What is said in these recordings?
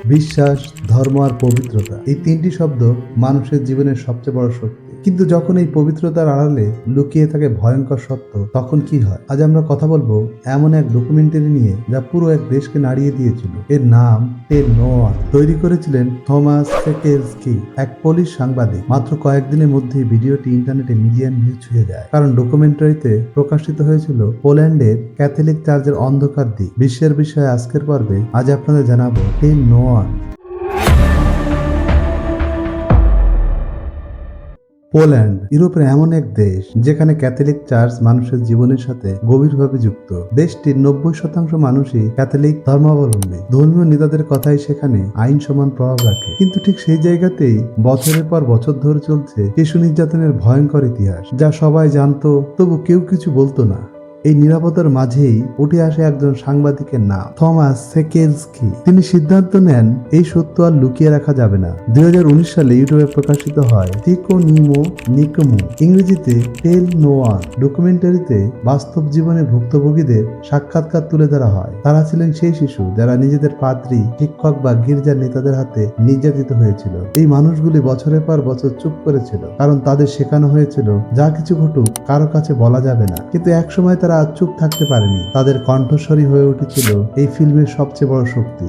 বিশ্বাস, ধর্ম আর পবিত্রতা, এই তিনটি শব্দ মানুষের জীবনের সবচেয়ে বড় শক্তি। কিন্তু যখন এই পবিত্রতার আড়ালে লুকিয়ে থাকে ভয়ঙ্কর সত্য, তখন কি হয়? আজ আমরা কথা বলবো এমন এক ডকুমেন্টারি নিয়ে যা পুরো এক দেশকে নাড়িয়ে দিয়েছিল। এর নাম টেল নো ওয়ান। তৈরি করেছিলেন থমাস সেকেলস্কি, এক পোলিশ সাংবাদিক। মাত্র কয়েকদিনের মধ্যেই ভিডিওটি ইন্টারনেটে মিলিয়ন ভিউ ছুঁয়ে যায়, কারণ ডকুমেন্টারিতে প্রকাশিত হয়েছিল পোল্যান্ডের ক্যাথলিক চার্চের অন্ধকার দিক। বিশ্বের বিষয়ে আজকের পর্বে আজ আপনাদের জানাবো টেল নো ওয়ান। পোল্যান্ড ইউরোপের এমন এক দেশ যেখানে ক্যাথলিক চার্চ মানুষের জীবনের সাথে গভীরভাবে যুক্ত। দেশটির 90% মানুষই ক্যাথলিক ধর্মাবলম্বী। ধর্মীয় নেতাদের কথাই সেখানে আইন সমান প্রভাব রাখে। কিন্তু ঠিক সেই জায়গাতেই বছরের পর বছর ধরে চলছে শিশু নির্যাতনের ভয়ঙ্কর ইতিহাস, যা সবাই জানতো, তবু কেউ কিছু বলতো না। এই নিরাপত্তার মাঝেই উঠে আসে একজন সাংবাদিকের নাম, থমাস সেকেলস্কি। তিনি সিদ্ধান্ত নেন এই সত্য আর লুকিয়ে রাখা যাবে না। 2019 সালে ইউটিউবে প্রকাশিত হয় টিকো নিমো নিকোমো, ইংরেজিতে টেল নো ওয়ান। ডকুমেন্টারিতে বাস্তব জীবনে ভুক্তভোগীদের সাক্ষাৎকার তুলে ধরা হয়। তারা ছিলেন সেই শিশু যারা নিজেদের পাদ্রী, শিক্ষক বা গির্জার নেতাদের হাতে নির্যাতিত হয়েছিল। এই মানুষগুলি বছরের পর বছর চুপ করেছিল, কারণ তাদের শেখানো হয়েছিল যা কিছু ঘটুক কারো কাছে বলা যাবে না। কিন্তু একসময় তারা চুপ থাকতে পারেনি। তাদের কণ্ঠস্বরই হয়ে উঠেছিল এই ফিল্মের সবচেয়ে বড় শক্তি।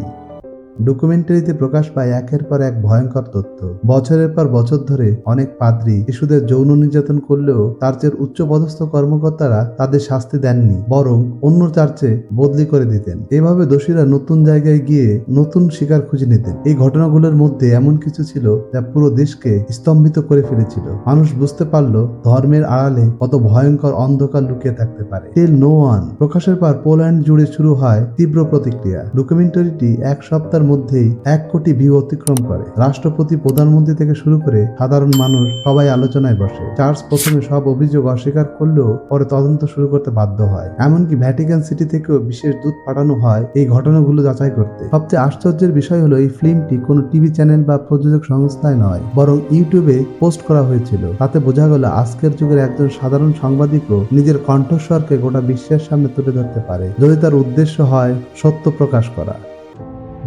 ডকুমেন্টারিতে প্রকাশ পায় একের পর এক ভয়ঙ্কর তথ্য। বছরের পর বছর ধরে অনেক পাদ্রী শিশুদের যৌন নির্যাতন করলেও চার্চের উচ্চপদস্থ কর্মকর্তারা তাদের শাস্তি দেননি, বরং অন্য চার্চে বদলি করে দিতেন। এভাবে দোষীরা নতুন জায়গায় গিয়ে নতুন শিকার খুঁজে নিতেন। এই ঘটনাগুলোর মধ্যে এমন কিছু ছিল যা পুরো দেশকে স্তম্ভিত করে ফেলেছিল। মানুষ বুঝতে পারল ধর্মের আড়ালে কত ভয়ঙ্কর অন্ধকার লুকিয়ে থাকতে পারে। টেল নো ওয়ান প্রকাশের পর পোল্যান্ড জুড়ে শুরু হয় তীব্র প্রতিক্রিয়া। ডকুমেন্টারিটি এক সপ্তাহের মধ্যেই 1 কোটি ভিউ অতিক্রম করে। রাষ্ট্রপতি, প্রধানমন্ত্রী থেকে শুরু করে সাধারণ মানুষ সবাই আলোচনায় বসে। চার্চ প্রথমে সব অভিযোগ অস্বীকার করলেও পরে তদন্ত শুরু করতে বাধ্য হয়। এমনকি ভ্যাটিকান সিটি থেকেও বিশেষ দূত পাঠানো হয় এই ঘটনাগুলো যাচাই করতে। সবচেয়ে আশ্চর্যের বিষয় হলো এই ফিল্মটি কোনো টিভি চ্যানেল বা প্রযোজক সংস্থায় নয়, বরং ইউটিউবে পোস্ট করা হয়েছিল। তাতে বোঝা গেল আজকের যুগের একজন সাধারণ সাংবাদিকও নিজের কণ্ঠস্বরকে গোটা বিশ্বের সামনে তুলে ধরতে পারে, যদি তার উদ্দেশ্য হয় সত্য প্রকাশ করা।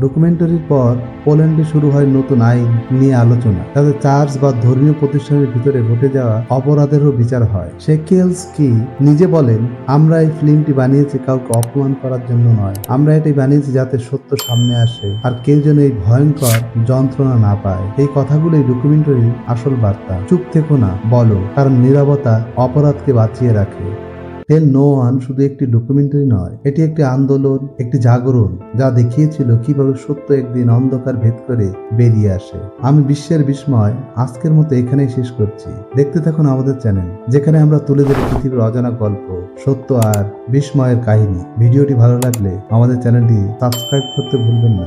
ডকুমেন্টারির পর পোল্যান্ডে শুরু হয় নতুন আইন নিয়ে আলোচনা, যাতে চার্চ বা ধর্মীয় প্রতিষ্ঠানের ভিতরে ঘটে যাওয়া অপরাধেরও বিচার হয়। সেকেলস্কি নিজে বলেন, আমরা এই ফিল্মটি বানিয়েছি কাউকে অপমান করার জন্য নয়। আমরা এটি বানিয়েছি যাতে সত্য সামনে আসে আর কেউ যেন এই ভয়ঙ্কর যন্ত্রণা না পায়। এই কথাগুলোই ডকুমেন্টারির আসল বার্তা। চুপ থেকো না, বলো, কারণ নীরবতা অপরাধকে বাঁচিয়ে রাখে। টেল নো ওয়ান শুধু একটি ডকুমেন্টারি নয়, এটি একটি আন্দোলন, একটি জাগরণ, যা দেখিয়েছিল কিভাবে সত্য একদিন অন্ধকার ভেদ করে বেরিয়ে আসে। আমি বিশ্বের বিস্ময় আজকের মতো এখানেই শেষ করছি। দেখতে থাকুন আমাদের চ্যানেল, যেখানে আমরা তুলে ধরি পৃথিবীর অজানা গল্প, সত্য আর বিস্ময়ের কাহিনী। ভিডিওটি ভালো লাগলে আমাদের চ্যানেলটি সাবস্ক্রাইব করতে ভুলবেন না।